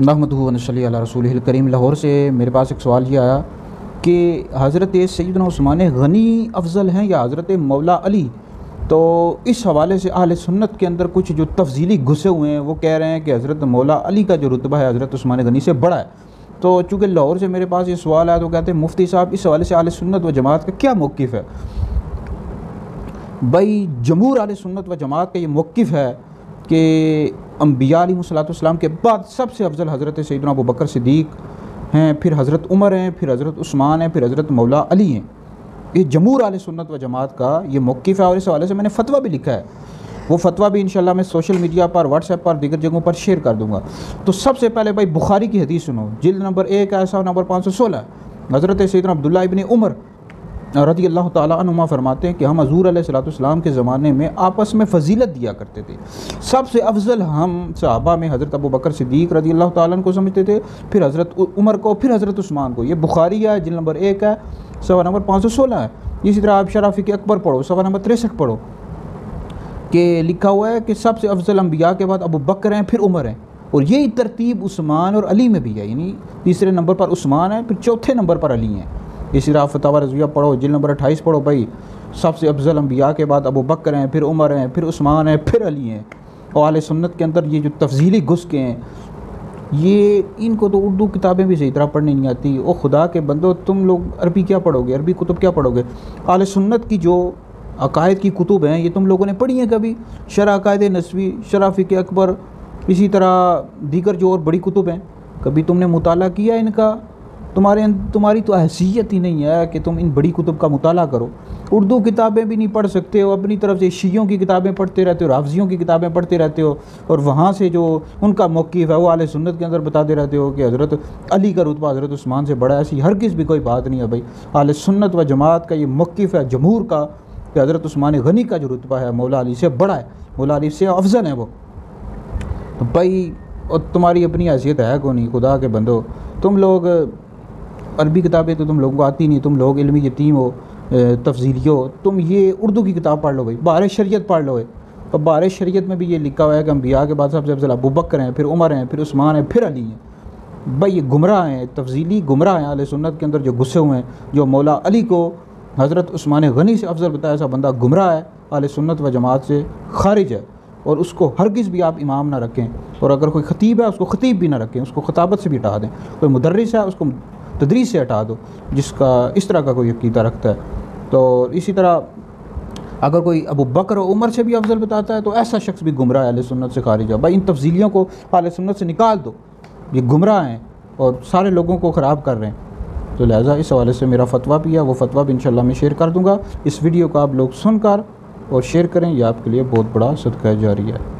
नहमदुहु व नसल्ली अला रसूलिहिल करीम। लाहौर से मेरे पास एक सवाल ये आया कि हज़रत सैयदना उस्मान गनी अफजल हैं या हज़रत मौला अली। तो इस हवाले से अहले सुन्नत के अंदर कुछ जो तफजीली घुसे हुए हैं वो कह रहे हैं कि हज़रत मौला अली का जो रुतबा है हज़रत उस्मान गनी से बड़ा है। तो चूँकि लाहौर से मेरे पास ये सवाल आया तो कहते हैं मुफ्ती साहब इस हवाले से अहले सुन्नत व जमात का क्या मौक़िफ़ है। भाई जमहूर अहले सुन्नत व जमात का ये मौक़िफ़ है कि अम्बिया अलैहिस्सलाम के बाद सबसे अफजल हज़रत सैयदना अबू बकर सिद्दीक़ हैं, फिर हज़रत उमर हैं, फिर हज़रत उस्मान हैं, फिर हज़रत मौला अली हैं। ये जमहूर अहले सुन्नत व जमात का ये मौक़िफ़ है और इस हवाले से मैंने फ़तवा भी लिखा है। वो फ़तवा भी इंशाल्लाह मैं सोशल मीडिया पर, व्हाट्सएप पर, दीगर जगहों पर शेयर कर दूँगा। तो सबसे पहले भाई बुखारी की हदीस सुनो, जिल्द नंबर 1 ऐसा नंबर 516। हज़रत सैयदना अब्दुल्लाह इब्न उमर रज़ी अल्लाह ताला अन्हुमा फरमाते हैं कि हम हज़ूर अलैहिस्सलाम के ज़माने में आपस में फ़जीलत दिया करते थे। सबसे अफजल हम सहाबा में हज़रत अबू बकर सिद्दीक़ रज़ी अल्लाह ताला अन्हु को समझते थे, फिर हज़रत उमर को, फिर हज़रत उस्मान को। ये बुखारी है, जिल्द नंबर 1 है, सफ़ा नंबर 516 है। इसी तरह आप शराफ़ी के अकबर पढ़ो, सफ़ा नंबर 63 पढ़ो कि लिखा हुआ है कि सबसे अफजल अम्बिया के बाद अबू बकर हैं, फिर उमर हैं। और यही तरतीब उस्मान और अली में भी है, यानी तीसरे नंबर पर उस्मान है, फिर चौथे नंबर पर अली हैं। इसी तरह फतवा रज़विया पढ़ो, जिल्द नंबर 28 पढ़ो भाई, सबसे अफजल अम्बिया के बाद अबू बकर हैं, फिर उमर हैं, फिर उस्मान हैं, फिर अली हैं। और अहले सुन्नत के अंदर ये जो तफजीली घुस के हैं, ये इनको तो उर्दू किताबें भी सही तरह पढ़नी नहीं आती। ओ खुदा के बंदो, तुम लोग अरबी क्या पढ़ोगे, अरबी कुतुब क्या पढ़ोगे। अहले सुन्नत की जो अकायद की कुतुब हैं ये तुम लोगों ने पढ़ी हैं कभी? शरह अकायद नस्वी, शराफ़ी के अकबर, इसी तरह दीगर जो और बड़ी कुतुब हैं, कभी तुमने मुताला किया इनका? तुम्हारी तो हैसियत ही नहीं है कि तुम इन बड़ी कुतुब का मुताला करो। उर्दू किताबें भी नहीं पढ़ सकते हो, अपनी तरफ से शियों की किताबें पढ़ते रहते हो, राफ़ज़ियों की किताबें पढ़ते रहते हो, और वहाँ से जो उनका मौक़िफ़ है वो अहले सुन्नत के अंदर बताते रहते हो कि हज़रत अली का रुतबा हज़रत उस्मान से बड़ा है। ऐसी हरगिज़ भी कोई बात नहीं है भाई। अहले सुन्नत व जमात का ये मौक़िफ़ है जमहूर का कि हज़रत उस्मान गनी का जो रुतबा है मौला अली से बड़ा है, मौला अली से अफजल है वो। तो भाई और तुम्हारी अपनी हैसियत है कौन नहीं, खुदा के बंदो। तुम लोग अरबी किताबें तो तुम लोगों को आती नहीं, तुम लोग इल्मी यतीम हो, तफजीली हो। तुम ये उर्दू की किताब पढ़ लो भाई, बाहर शरीयत पढ़ लो। और बाहर शरीयत में भी ये लिखा हुआ है कि अम्बिया के बाद सबसे अफजल अबू बकर हैं, फिर उमर हैं, फिर उस्मान हैं, फिर अली हैं। भाई ये गुमराह हैं, तफजीली गुमराह हैं। अहले सुन्नत के अंदर जो गुस्से हुए हैं, जो मौला अली को हज़रत उस्मान गनी से अफजल बताया, ऐसा बंदा गुमराह है, अहले सुन्नत व जमात से खारिज है। और उसको हरगिज़ भी आप इमाम ना रखें, और अगर कोई ख़तीब है उसको ख़तीब भी ना रखें, उसको ख़ताबत से भी हटा दें। कोई मुदर्रिस है उसको तदरीस से हटा दो, जिसका इस तरह का कोई अक़ीदा रखता है। तो इसी तरह अगर कोई अबू बकर और उमर से भी अफजल बताता है तो ऐसा शख्स भी गुमराह है, अहले सुन्नत से खारिज है। भाई इन तफजीलियों को अहले सुन्नत से निकाल दो, ये गुमराह हैं और सारे लोगों को ख़राब कर रहे हैं। तो लिहाजा इस हवाले से मेरा फ़तवा भी है, वो फ़तवा भी इंशाल्लाह मैं शेयर कर दूँगा। इस वीडियो को आप लोग सुनकर और शेयर करें, यह आपके लिए बहुत बड़ा सदका जारी है।